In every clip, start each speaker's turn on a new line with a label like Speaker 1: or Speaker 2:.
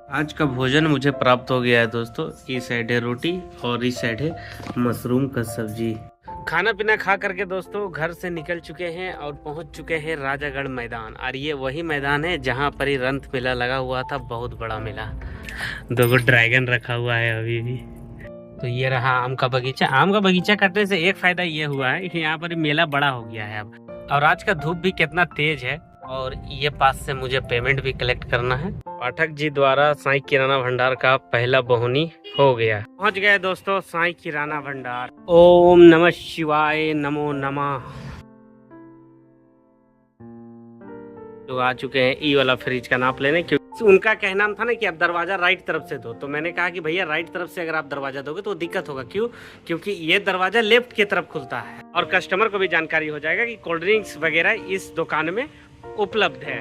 Speaker 1: आज का भोजन मुझे प्राप्त हो गया है दोस्तों। इस साइड है रोटी और इस साइड है मशरूम का सब्जी। खाना पीना खा करके दोस्तों घर से निकल चुके हैं और पहुंच चुके हैं राजागढ़ मैदान। और ये वही मैदान है जहां पर ही रंत मेला लगा हुआ था, बहुत बड़ा मेला। दो ड्रैगन रखा हुआ है अभी भी। तो ये रहा आम का बगीचा। आम का बगीचा कटने से एक फायदा ये हुआ है कि यहाँ पर मेला बड़ा हो गया है अब। और आज का धूप भी कितना तेज है। और ये पास से मुझे पेमेंट भी कलेक्ट करना है। पाठक जी द्वारा साईं किराना भंडार का पहला बोहनी हो गया। पहुंच गए दोस्तों साईं किराना भंडार। ओम नमः शिवाय, नमो नमः। लोग आ चुके हैं ई वाला फ्रिज का नाप लेने, क्योंकि उनका कहना था ना कि आप दरवाजा राइट तरफ से दो। तो मैंने कहा कि भैया राइट तरफ से अगर आप दरवाजा दोगे तो दिक्कत होगा। क्यों? क्योंकि ये दरवाजा लेफ्ट की तरफ खुलता है। और कस्टमर को भी जानकारी हो जाएगा कि कोल्ड ड्रिंक्स वगैरह इस दुकान में उपलब्ध है।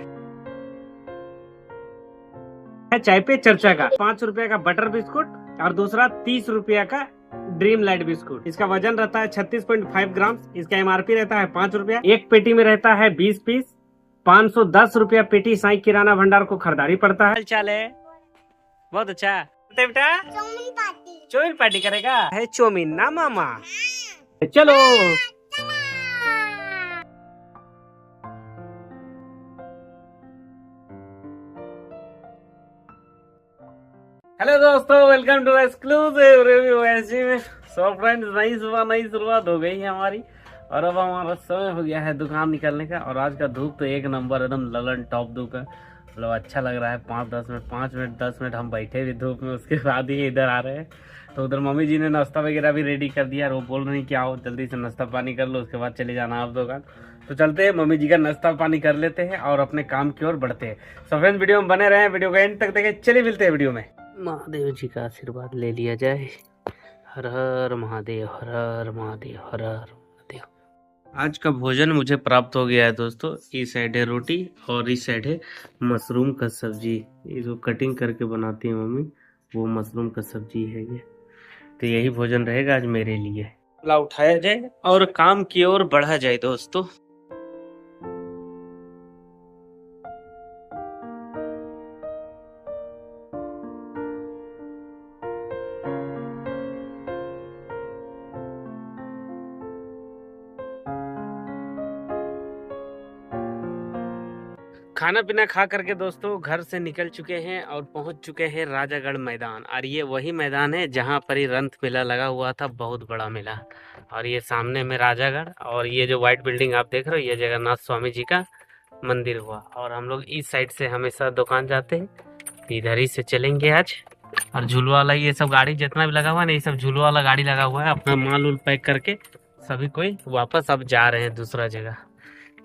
Speaker 1: चाय पे चर्चा का 5 रुपए का बटर बिस्कुट और दूसरा 30 रुपया का ड्रीम लाइट बिस्कुट। इसका वजन रहता है 36.5 ग्राम। इसका MRP रहता है 5 रुपया। एक पेटी में रहता है 20 पीस। 510 रुपया पेटी साईं किराना भंडार को खरीदारी पड़ता है। चल है बहुत अच्छा बेटा। चौमिन पार्टी करेगा है? चौमिन ना मामा। चलो हेलो दोस्तों, वेलकम टू एक्सक्लूसिव रिव्यू। ऐसे में सो फ्रेंड्स, नई शुरुआत हो गई है हमारी। और अब हमारा समय हो गया है दुकान निकलने का। और आज का धूप तो एक नंबर एकदम ललन टॉप धूप है। मतलब अच्छा लग रहा है। 5 मिनट 10 मिनट हम बैठे भी धूप में, उसके बाद ही इधर आ रहे हैं। तो उधर मम्मी जी ने नाश्ता वगैरह भी रेडी कर दिया। और वो बोल रही कि आओ जल्दी से नाश्ता पानी कर लो, उसके बाद चले जाना आप दुकान। तो चलते हैं, मम्मी जी का नाश्ता पानी कर लेते हैं और अपने काम की ओर बढ़ते हैं। सो फ्रेंड्स, वीडियो में बने रहे, वीडियो को एंड तक देखें। चलिए मिलते हैं वीडियो में। महादेव जी का आशीर्वाद ले लिया जाए। हर हर महादेव, हर हर महादेव, हर हर महादेव। आज का भोजन मुझे प्राप्त हो गया है दोस्तों। इस साइड है रोटी और इस साइड है मशरूम का सब्जी। इसको कटिंग करके बनाती है मम्मी, वो मशरूम का सब्जी है ये। तो यही भोजन रहेगा आज मेरे लिए। उठाया जाए और काम की ओर बढ़ा जाए दोस्तों। खाना पीना खा करके दोस्तों घर से निकल चुके हैं और पहुंच चुके हैं राजागढ़ मैदान। और ये वही मैदान है जहां पर ही रंत मेला लगा हुआ था, बहुत बड़ा मेला। और ये सामने में राजागढ़, और ये जो व्हाइट बिल्डिंग आप देख रहे हो ये जगन्नाथ स्वामी जी का मंदिर हुआ। और हम लोग इस साइड से हमेशा दुकान जाते हैं, इधर ही से चलेंगे आज। और झूलवा वाला ये सब गाड़ी जितना भी लगा हुआ है ना, ये सब झूलवा वाला गाड़ी लगा हुआ है। अपना माल उल पैक करके सभी कोई वापस अब जा रहे हैं दूसरा जगह।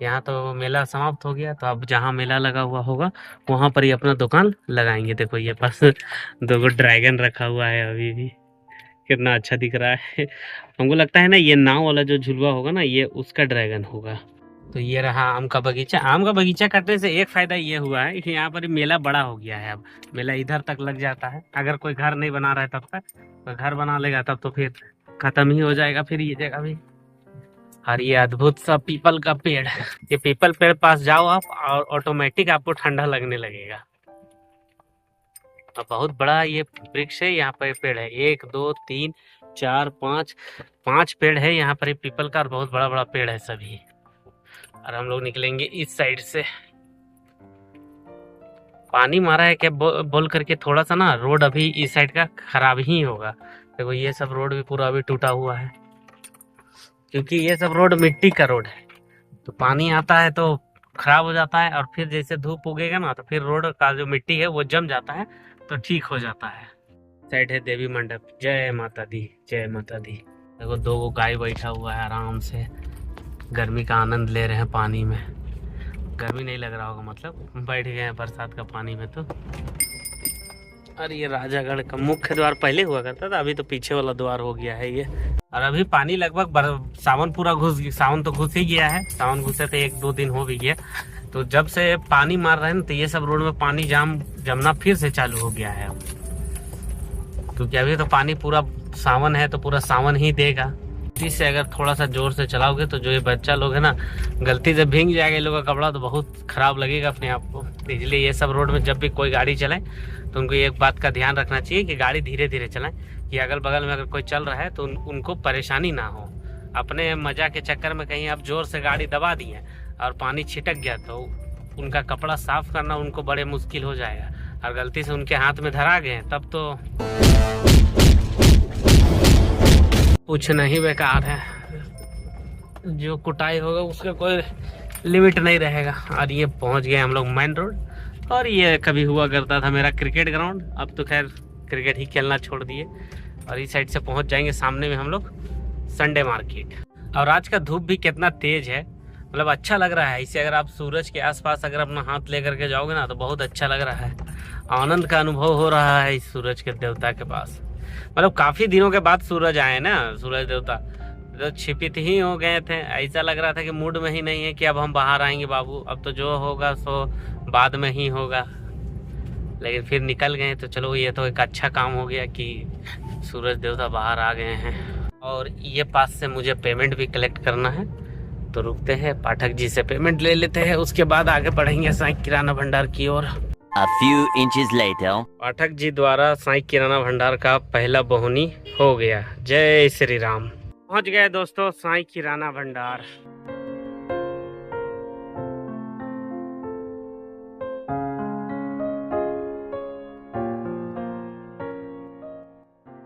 Speaker 1: यहाँ तो मेला समाप्त हो गया, तो अब जहाँ मेला लगा हुआ होगा वहाँ पर ही अपना दुकान लगाएंगे। देखो ये पास 2 ड्रैगन रखा हुआ है अभी भी, कितना अच्छा दिख रहा है। हमको लगता है ना ये नाव वाला जो झुलवा होगा ना, ये उसका ड्रैगन होगा। तो ये रहा आम का बगीचा। आम का बगीचा कटने से एक फायदा ये हुआ है कि यहाँ पर मेला बड़ा हो गया है। अब मेला इधर तक लग जाता है। अगर कोई घर नहीं बना रहा है तब तक, तो घर बना लेगा तब तो फिर खत्म ही हो जाएगा फिर ये जगह भी। और ये अद्भुत सा पीपल का पेड़, ये पीपल पेड़ पास जाओ आप और ऑटोमेटिक आपको ठंडा लगने लगेगा। और बहुत बड़ा ये वृक्ष है। यहाँ पर पेड़ है 1 2 3 4 5 पेड़ है यहाँ पर पीपल का। और बहुत बड़ा बड़ा पेड़ है सभी। और हम लोग निकलेंगे इस साइड से। पानी मारा है क्या बोल करके थोड़ा सा ना रोड अभी इस साइड का खराब ही होगा। देखो ये सब रोड भी पूरा अभी टूटा हुआ है, क्योंकि ये सब रोड मिट्टी का रोड है। तो पानी आता है तो खराब हो जाता है, और फिर जैसे धूप उगेगा ना तो फिर रोड का जो मिट्टी है वो जम जाता है, तो ठीक हो जाता है। साइड है देवी मंडप। जय माता दी, जय माता दी। देखो 2 गाय बैठा हुआ है, आराम से गर्मी का आनंद ले रहे हैं पानी में। गर्मी नहीं लग रहा होगा, मतलब बैठ गए हैं बरसात का पानी में। तो और ये राजागढ़ का मुख्य द्वार पहले हुआ करता था, अभी तो पीछे वाला द्वार हो गया है ये। और अभी पानी लगभग सावन पूरा सावन तो घुस ही गया है। सावन घुसे तो 1-2 दिन हो भी गया। तो जब से पानी मार रहे हैं ना, तो ये सब रोड में पानी जमना फिर से चालू हो गया है। क्योंकि अभी तो पानी पूरा सावन है तो पूरा सावन ही देगा। गलती से अगर थोड़ा सा जोर से चलाओगे तो जो ये बच्चा लोग है ना, गलती से भीग जाएगा इन लोगों का कपड़ा, तो बहुत खराब लगेगा अपने आप को। इसलिए ये सब रोड में जब भी कोई गाड़ी चलाए तो उनको एक बात का ध्यान रखना चाहिए कि गाड़ी धीरे धीरे चलाएं, कि अगल बगल में अगर कोई चल रहा है तो उनको परेशानी ना हो। अपने मजा के चक्कर में कहीं आप जोर से गाड़ी दबा दिए और पानी छिटक गया तो उनका कपड़ा साफ करना उनको बड़े मुश्किल हो जाएगा। और गलती से उनके हाथ में धरा गए तब तो पूछना ही बेकार है, जो कुटाई होगा उसका कोई लिमिट नहीं रहेगा। और ये पहुंच गए हम लोग मेन रोड, और ये कभी हुआ करता था मेरा क्रिकेट ग्राउंड, अब तो खैर क्रिकेट ही खेलना छोड़ दिए। और इस साइड से पहुंच जाएंगे सामने में हम लोग संडे मार्केट। और आज का धूप भी कितना तेज है, मतलब अच्छा लग रहा है। इसे अगर आप सूरज के आसपास अगर अपना हाथ लेकर के जाओगे ना तो बहुत अच्छा लग रहा है, आनंद का अनुभव हो रहा है इस सूरज के देवता के पास। मतलब काफी दिनों के बाद सूरज आए ना, सूरज देवता तो छिपित ही हो गए थे। ऐसा लग रहा था कि मूड में ही नहीं है कि अब हम बाहर आएंगे बाबू, अब तो जो होगा सो बाद में ही होगा। लेकिन फिर निकल गए तो चलो, ये तो एक अच्छा काम हो गया कि सूरज देवता बाहर आ गए हैं। और ये पास से मुझे पेमेंट भी कलेक्ट करना है, तो रुकते हैं, पाठक जी से पेमेंट ले लेते हैं, उसके बाद आगे बढ़ेंगे साईं किराना भंडार की ओर।
Speaker 2: A few inches later.
Speaker 1: Pathak ji द्वारा साईं किराना भंडार का पहला बोहनी हो गया। जय श्री राम। पहुंच गए दोस्तों साईं किराना भंडार।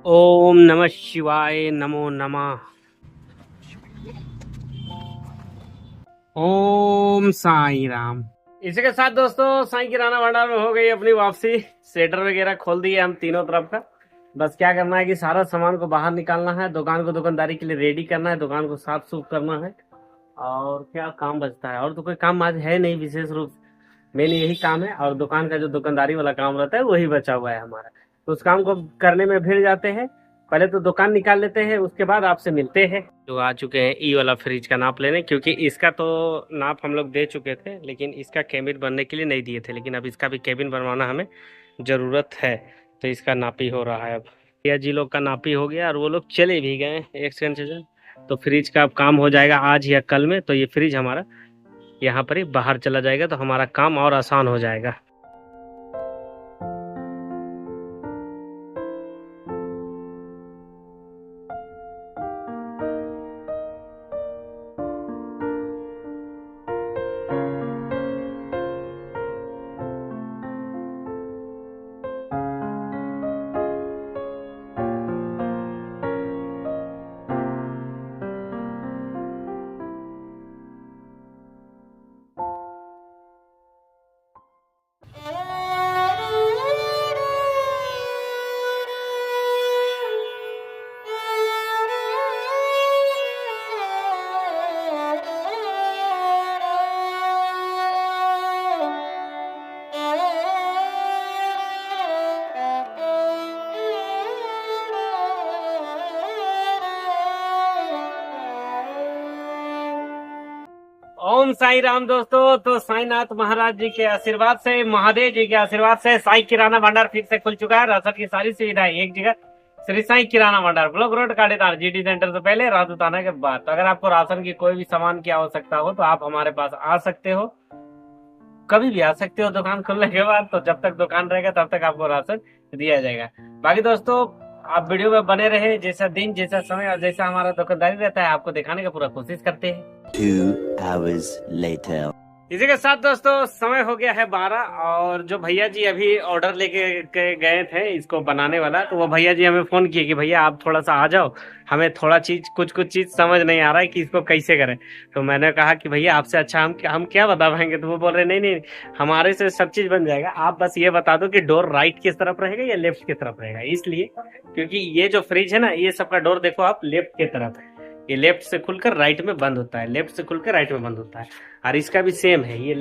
Speaker 1: ओम नमः शिवाय, नमो नमः। ओम साईं राम। इसी के साथ दोस्तों साईं किराना भंडार में हो गई अपनी वापसी। शेटर वगैरह खोल दिए हम तीनों तरफ का। बस क्या करना है कि सारा सामान को बाहर निकालना है, दुकान को दुकानदारी के लिए रेडी करना है, दुकान को साफ सुफ करना है। और क्या काम बचता है, और तो कोई काम आज है नहीं विशेष रूप से, मेन यही काम है। और दुकान का जो दुकानदारी वाला काम रहता है वही बचा हुआ है हमारा, तो उस काम को करने में भिड़ जाते हैं। पहले तो दुकान निकाल लेते हैं, उसके बाद आपसे मिलते हैं। जो आ चुके हैं ई वाला फ्रिज का नाप लेने, क्योंकि इसका तो नाप हम लोग दे चुके थे, लेकिन इसका केबिन बनने के लिए नहीं दिए थे। लेकिन अब इसका भी केबिन बनवाना हमें ज़रूरत है, तो इसका नापी हो रहा है। अब भैया जी लोग का नापी हो गया और वो लोग चले भी गए एक सेकंड से। तो फ्रिज का अब काम हो जाएगा आज या कल में। तो ये फ्रिज हमारा यहाँ पर ही बाहर चला जाएगा, तो हमारा काम और आसान हो जाएगा। ओम साई राम दोस्तों। तो साईनाथ महाराज जी के आशीर्वाद से, महादेव जी के आशीर्वाद से साईं किराना भंडार फिर से खुल चुका है। राशन की सारी सुविधाएं एक जगह, श्री साईं किराना भंडार, ब्लॉक रोड, काटेदार, जीटी सेंटर से पहले, राजू थाना के बाद। तो अगर आपको राशन की कोई भी सामान की आवश्यकता हो तो आप हमारे पास आ सकते हो, कभी भी आ सकते हो दुकान खुलने के बाद। तो जब तक दुकान रहेगा तब तक आपको राशन दिया जाएगा। बाकी दोस्तों आप वीडियो में बने रहे, जैसा दिन, जैसा समय और जैसा हमारा दुकानदारी रहता है आपको दिखाने का पूरा कोशिश करते हैं।
Speaker 2: 2 hours later.
Speaker 1: इसी के साथ दोस्तों समय हो गया है 12, और जो भैया जी अभी ऑर्डर लेके गए थे इसको बनाने वाला, तो वो भैया जी हमें फोन किए कि भैया आप थोड़ा सा आ जाओ, हमें थोड़ा चीज कुछ चीज समझ नहीं आ रहा है कि इसको कैसे करें। तो मैंने कहा कि भैया आपसे अच्छा हम क्या बता पाएंगे। तो वो बोल रहे नहीं हमारे से सब चीज बन जाएगा, आप बस ये बता दो कि डोर राइट किस तरफ रहेगा या लेफ्ट की तरफ रहेगा। इसलिए क्योंकि ये जो फ्रिज है ना, ये सबका डोर देखो आप लेफ्ट की तरफ है, ये लेफ्ट से खुलकर राइट में बंद होता है, लेफ्ट से खुलकर राइट में बंद होता है। और इसका भी सेम है, ये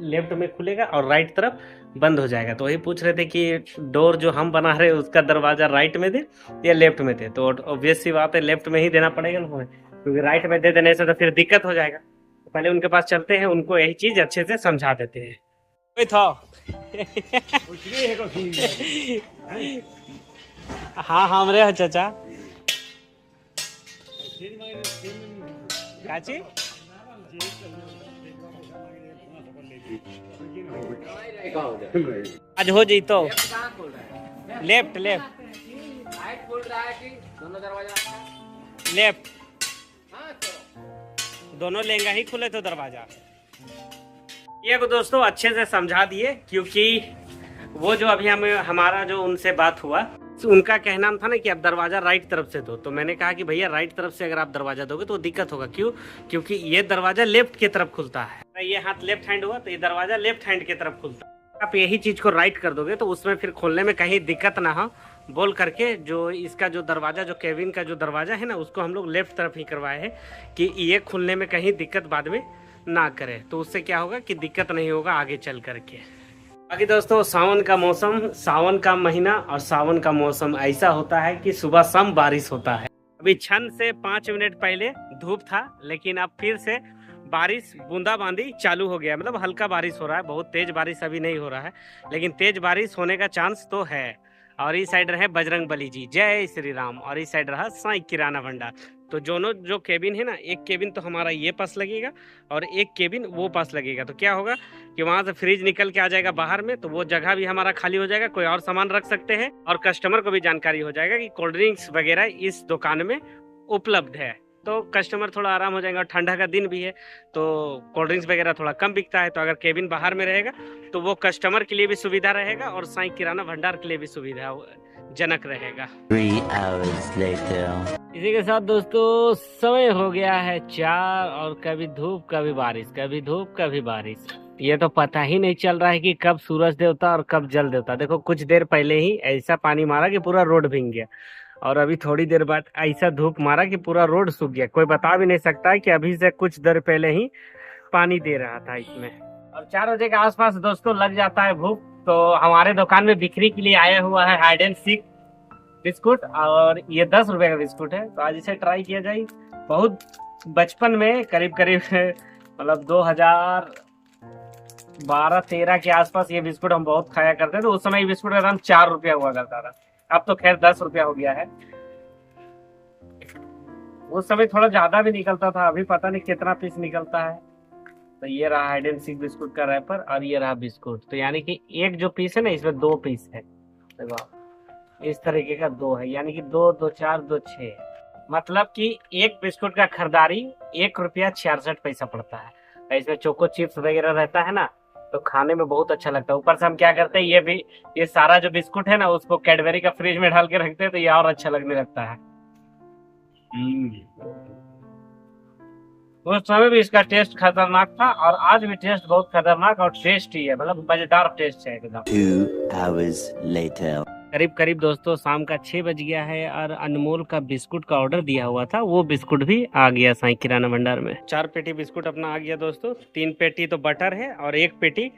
Speaker 1: लेफ्ट में खुलेगा और राइट तरफ बंद हो जाएगा। तो वही पूछ रहे थे कि डोर जो हम बना रहे हैं उसका दरवाजा राइट में दे या लेफ्ट में दे। तो ऑब्वियस सी बात है लेफ्ट में ही देना पड़ेगा ना, क्योंकि राइट में दे देने से तो फिर दिक्कत हो जाएगा। तो पहले उनके पास चलते हैं, उनको यही चीज अच्छे से समझा देते हैं। हाँ हमरे चाचा काची आज हो जी तो लेफ्ट लेफ्ट लेफ्ट दोनों लेंगे ही खुले तो दरवाजा। ये को दोस्तों अच्छे से समझा दिए, क्योंकि वो जो अभी हमारा जो उनसे बात हुआ, उनका कहना था ना कि आप दरवाजा राइट तरफ से दो। तो मैंने कहा कि भैया राइट तरफ से अगर आप दरवाजा दोगे तो दिक्कत होगा। क्यों? क्योंकि ये दरवाजा लेफ्ट की तरफ खुलता है, ये हाथ लेफ्ट हैंड हुआ तो ये दरवाजा लेफ्ट हैंड की तरफ खुलता है। आप यही चीज को राइट कर दोगे तो उसमें फिर खोलने में कहीं दिक्कत ना हो बोल करके, जो इसका जो दरवाजा जो केबिन का जो दरवाजा है ना, उसको हम लोग लेफ्ट तरफ ही करवाए हैं कि ये खुलने में कहीं दिक्कत बाद में ना करे। तो उससे क्या होगा कि दिक्कत नहीं होगा आगे चल करके। बाकी दोस्तों सावन का मौसम, सावन का महीना और सावन का मौसम ऐसा होता है कि सुबह शाम बारिश होता है। अभी क्षण से 5 मिनट पहले धूप था, लेकिन अब फिर से बारिश बूंदाबांदी चालू हो गया। मतलब हल्का बारिश हो रहा है, बहुत तेज बारिश अभी नहीं हो रहा है, लेकिन तेज बारिश होने का चांस तो है। और इस साइड रहे बजरंग बली जी, जय श्री राम, और इस साइड रहा साईं किराना भंडार। तो दोनों जो केबिन है ना, एक केबिन तो हमारा ये पास लगेगा और एक केबिन वो पास लगेगा। तो क्या होगा कि वहां से फ्रिज निकल के आ जाएगा बाहर में, तो वो जगह भी हमारा खाली हो जाएगा, कोई और सामान रख सकते हैं। और कस्टमर को भी जानकारी हो जाएगा कि कोल्ड ड्रिंक्स वगैरह इस दुकान में उपलब्ध है। तो कस्टमर थोड़ा आराम हो जाएगा। और ठंडा का दिन भी है तो कोल्ड ड्रिंक्स वगैरह थोड़ा कम बिकता है। तो अगर केबिन बाहर में रहेगा तो वो कस्टमर के लिए भी सुविधा रहेगा और साईं किराना भंडार के लिए भी सुविधा जनक रहेगा।
Speaker 2: 3 hours later.
Speaker 1: इसी के साथ दोस्तों समय हो गया है 4, और कभी धूप कभी बारिश, कभी धूप कभी बारिश। ये तो पता ही नहीं चल रहा है कि कब सूरज देवता और कब जल देवता। देखो कुछ देर पहले ही ऐसा पानी मारा कि पूरा रोड भीग गया, और अभी थोड़ी देर बाद ऐसा धूप मारा कि पूरा रोड सूख गया। कोई बता भी नहीं सकता है कि अभी से कुछ देर पहले ही पानी दे रहा था इसमें। और 4 बजे के आसपास दोस्तों लग जाता है भूख। तो हमारे दुकान में बिक्री के लिए आया हुआ है हाइड एंड सीक बिस्कुट, और ये 10 रुपए का बिस्कुट है। तो आज इसे ट्राई किया जाए। बहुत बचपन में करीब करीब मतलब 2012-13 के आसपास ये बिस्कुट हम बहुत खाया करते थे। तो उस समय ये बिस्कुट का दाम 4 रुपया हुआ करता था, अब तो खैर 10 रुपया हो गया है। उस समय थोड़ा ज्यादा भी निकलता था, अभी पता नहीं कितना पीस निकलता है। तो ये रहा हाइड एंड सीक बिस्कुट का रैपर, और ये रहा बिस्कुट। तो यानी कि एक जो पीस है ना, इसमें 2 पीस है। देखो इस तरीके का 2 है, यानी कि 2 2 4 2 6, मतलब कि एक बिस्कुट का खरीदारी 1 रुपया 66 पैसा पड़ता है। इसमें चोको चिप्स वगैरह रहता है ना, तो खाने में बहुत अच्छा लगता है। ऊपर से हम क्या करते हैं, ये सारा जो बिस्कुट है ना, उसको कैडबरी का फ्रिज में डाल के रखते हैं, तो ये और अच्छा लगने लगता है। उस समय भी इसका टेस्ट खतरनाक था, और आज भी टेस्ट बहुत खतरनाक और टेस्टी है, मतलब मजेदार टेस्ट है एकदम।
Speaker 2: 2 hours later.
Speaker 1: करीब करीब दोस्तों शाम का 6 बज गया है, और अनमोल का बिस्कुट का ऑर्डर दिया हुआ था, वो बिस्कुट भी आ गया साईं किराना भंडार में। 4 पेटी बिस्कुट अपना आ गया दोस्तों। 3 पेटी तो बटर है और 1 पेटी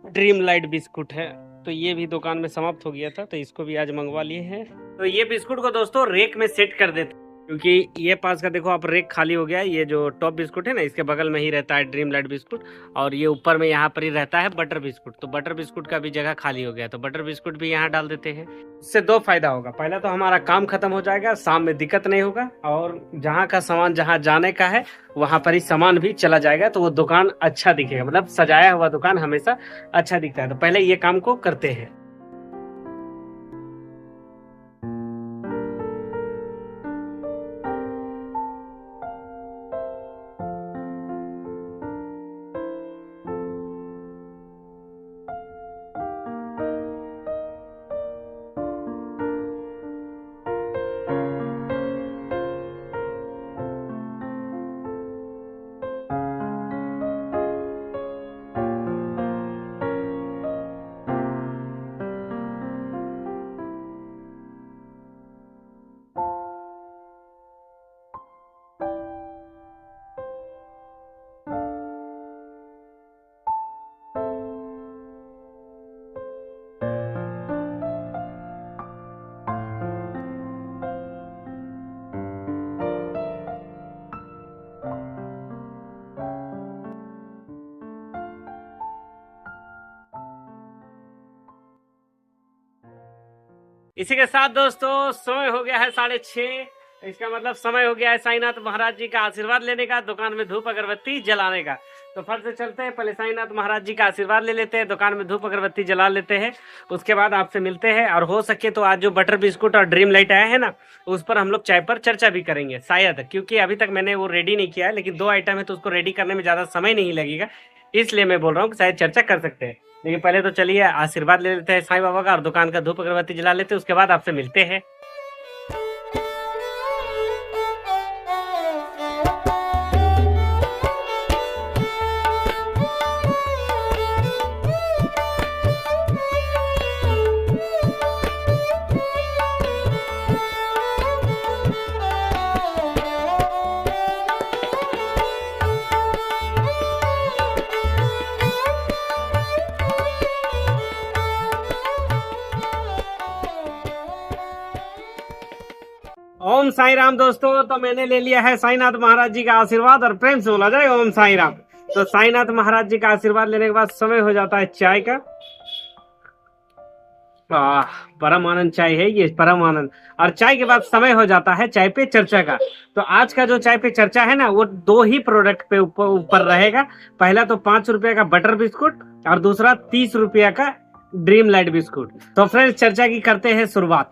Speaker 1: ड्रीम लाइट बिस्कुट है। तो ये भी दुकान में समाप्त हो गया था, तो इसको भी आज मंगवा लिए हैं। तो ये बिस्कुट को दोस्तों रेक में सेट कर देते, क्योंकि ये पास का देखो आप रेक खाली हो गया है। ये जो टॉप बिस्कुट है ना, इसके बगल में ही रहता है ड्रीम लाइट बिस्कुट, और ये ऊपर में यहाँ पर ही रहता है बटर बिस्कुट। तो बटर बिस्कुट का भी जगह खाली हो गया, तो बटर बिस्कुट भी यहाँ डाल देते हैं। इससे 2 फायदा होगा। पहला तो हमारा काम खत्म हो जाएगा, शाम में दिक्कत नहीं होगा, और जहाँ का सामान जहाँ जाने का है वहां पर ही सामान भी चला जाएगा। तो वो दुकान अच्छा दिखेगा, मतलब सजाया हुआ दुकान हमेशा अच्छा दिखता है। तो पहले ये काम को करते हैं। इसी के साथ दोस्तों समय हो गया है 6:30, इसका मतलब समय हो गया है साईनाथ महाराज जी का आशीर्वाद लेने का, दुकान में धूप अगरबत्ती जलाने का। तो फट से चलते हैं, पहले साईनाथ महाराज जी का आशीर्वाद ले लेते हैं, दुकान में धूप अगरबत्ती जला लेते हैं, उसके बाद आपसे मिलते हैं। और हो सके तो आज जो बटर बिस्कुट और ड्रीम लाइट आया है ना, उस पर हम लोग चाय पर चर्चा भी करेंगे शायद, क्योंकि अभी तक मैंने वो रेडी नहीं किया है, लेकिन 2 आइटम है तो उसको रेडी करने में ज़्यादा समय नहीं लगेगा, इसलिए मैं बोल रहा हूँ कि शायद चर्चा कर सकते हैं। लेकिन पहले तो चलिए आशीर्वाद ले लेते हैं साईं बाबा का और दुकान का धूप अगरबत्ती जला लेते हैं, उसके बाद आपसे मिलते हैं। ओम साई राम दोस्तों, तो मैंने ले लिया है साईनाथ महाराज जी का आशीर्वाद और प्रेम से बोला जाए ओम साई राम। तो साईनाथ महाराज जी का आशीर्वाद लेने के बाद समय हो जाता है चाय का। परम आनंद चाय है ये, परम आनंद। और चाय के बाद समय हो जाता है चाय पे चर्चा का। तो आज का जो चाय पे चर्चा है ना, वो 2 ही प्रोडक्ट पे ऊपर रहेगा। पहला तो 5 रुपए का बटर बिस्कुट और दूसरा 30 रुपया का ड्रीम लाइट बिस्कुट। तो फ्रेंड्स, चर्चा की करते हैं शुरुआत।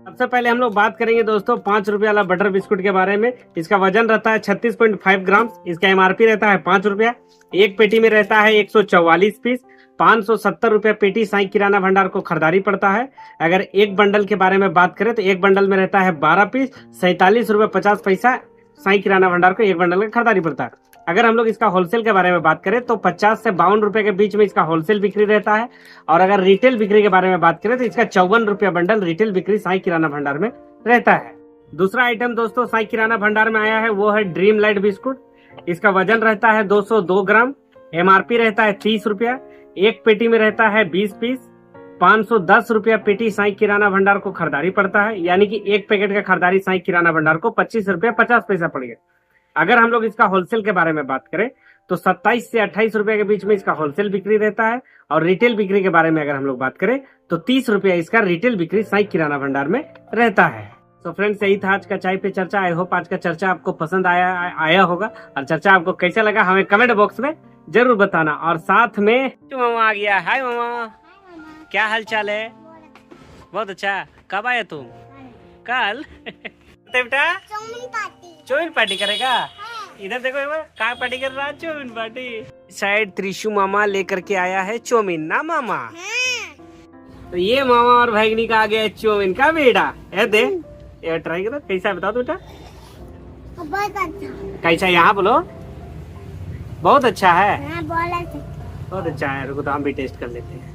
Speaker 1: सबसे पहले हम लोग बात करेंगे दोस्तों 5 रुपये वाला बटर बिस्कुट के बारे में। इसका वजन रहता है 36.5 ग्राम। इसका एमआरपी रहता है 5 रुपया। एक पेटी में रहता है 144 पीस। 570 रुपये पेटी साईं किराना भंडार को खरीदारी पड़ता है। अगर एक बंडल के बारे में बात करें तो एक बंडल में रहता है 12 पीस, 47 रुपये 50 पैसा साईं किराना भंडार को एक बंडल का खरीदारी पड़ता है। अगर हम लोग इसका होलसेल के बारे में बात करें तो 50 से 52 रुपए के बीच में इसका होलसेल बिक्री रहता है। और अगर रिटेल बिक्री के बारे में बात करें तो इसका 54 रुपया बंडल रिटेल बिक्री साईं किराना भंडार में रहता है। दूसरा आइटम दोस्तों साईं किराना भंडार में आया है, वो है ड्रीम लाइट बिस्कुट। इसका वजन रहता है 202 ग्राम। एमआरपी रहता है 30 रुपया। एक पेटी में रहता है 20 पीस। 510 रुपया पेटी साईं किराना भंडार को खरीदारी पड़ता है, यानी कि एक पैकेट का खरीदारी साईं किराना भंडार को 25 रुपया 50 पैसा पड़ गया। अगर हम लोग इसका होलसेल के बारे में बात करें तो 27 से 28 रुपए के बीच में इसका होलसेल बिक्री रहता है। और रिटेल बिक्री के बारे में अगर हम लोग बात करें तो 30 रुपया इसका रिटेल बिक्री साईं किराना भंडार में रहता है। तो फ्रेंड्स, यही था आज का चाय पे चर्चा। आई होप आज का चर्चा आपको पसंद आया होगा। और चर्चा आपको कैसा लगा हमें कमेंट बॉक्स में जरूर बताना। और साथ में मामा आ गया। हाय मामा, क्या हाल चाल है? बहुत अच्छा। कब आया तुम? कल। बेटा चौमिन पार्टी करेगा? इधर देखो एक बार, कहाँ पार्टी कर रहा है? Chowmein party. शायद त्रिशु मामा लेकर के आया है चौमिन ना मामा? तो ये मामा और भाईगनी का आ गया है चौमिन का बेटा। दे ये ट्राई करो, कैसा है बताओ तो बेटा।
Speaker 3: बहुत अच्छा।
Speaker 1: कैसा? यहाँ बोलो। बहुत अच्छा है।
Speaker 3: बहुत
Speaker 1: अच्छा है। रुको तो हम भी टेस्ट कर लेते हैं।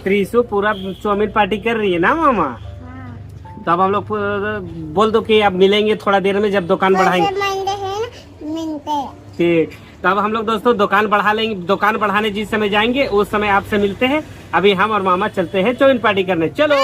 Speaker 1: त्रिशु पूरा चौमिन पार्टी कर रही है ना मामा? तो अब हम लोग बोल दो कि अब मिलेंगे थोड़ा देर में जब दुकान बढ़ाएंगे। ठीक, तो अब हम लोग दोस्तों दुकान बढ़ा लेंगे। दुकान बढ़ाने जिस समय जाएंगे उस समय आपसे मिलते हैं। अभी हम और मामा चलते हैं चौमिन पार्टी करने। चलो।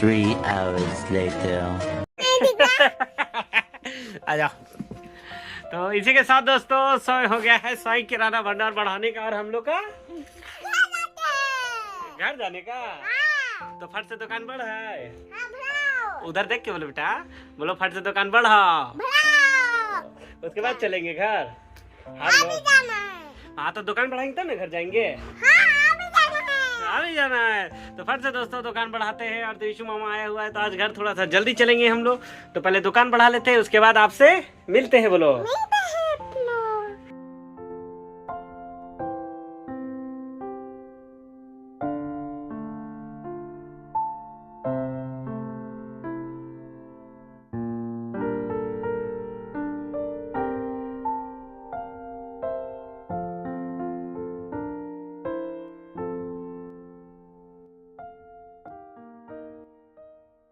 Speaker 2: Three hours later.
Speaker 1: आ जाओ। तो इसी के साथ दोस्तों समय हो गया है साईं किराना भंडार बढ़ाने का और हम लोग का घर जाने का। तो फट से दुकान बढ़ाए। उधर देख के बोलो बेटा, बोलो फट से दुकान बढ़ाओ, उसके बाद चलेंगे घर। हाँ तो दुकान बढ़ाएंगे तब ना घर जाएंगे। अभी जाना है। तो फट से दोस्तों दुकान बढ़ाते हैं। और त्रिशु मामा आया हुआ है तो आज घर थोड़ा सा जल्दी चलेंगे हम लोग। तो पहले दुकान बढ़ा लेते हैं, उसके बाद आपसे मिलते हैं। बोलो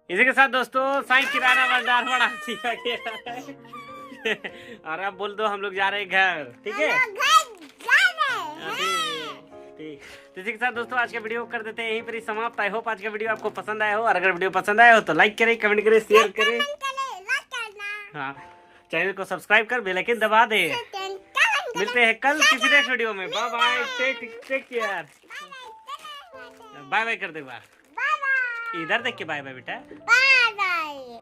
Speaker 1: इसी के साथ दोस्तों साईं किराना भंडार बढ़ा दिया गया है। और अब बोल दो हम लोग जा रहे हैं घर। ठीक है? ठीक तो इसी के साथ दोस्तों आज का वीडियो कर देते हैं यहीं पर ही समाप्त। आई होप आज का वीडियो आपको पसंद आया हो, और अगर वीडियो पसंद आया हो तो लाइक करें, कमेंट करें, शेयर करें, हाँ चैनल को सब्सक्राइब कर बेल आइकन दबा दे। मिलते हैं कल किसी नेक्स्ट वीडियो में। Bye bye, take care. Bye bye कर दे बार, इधर देख के बाय बाय बेटा।
Speaker 3: Bye bye.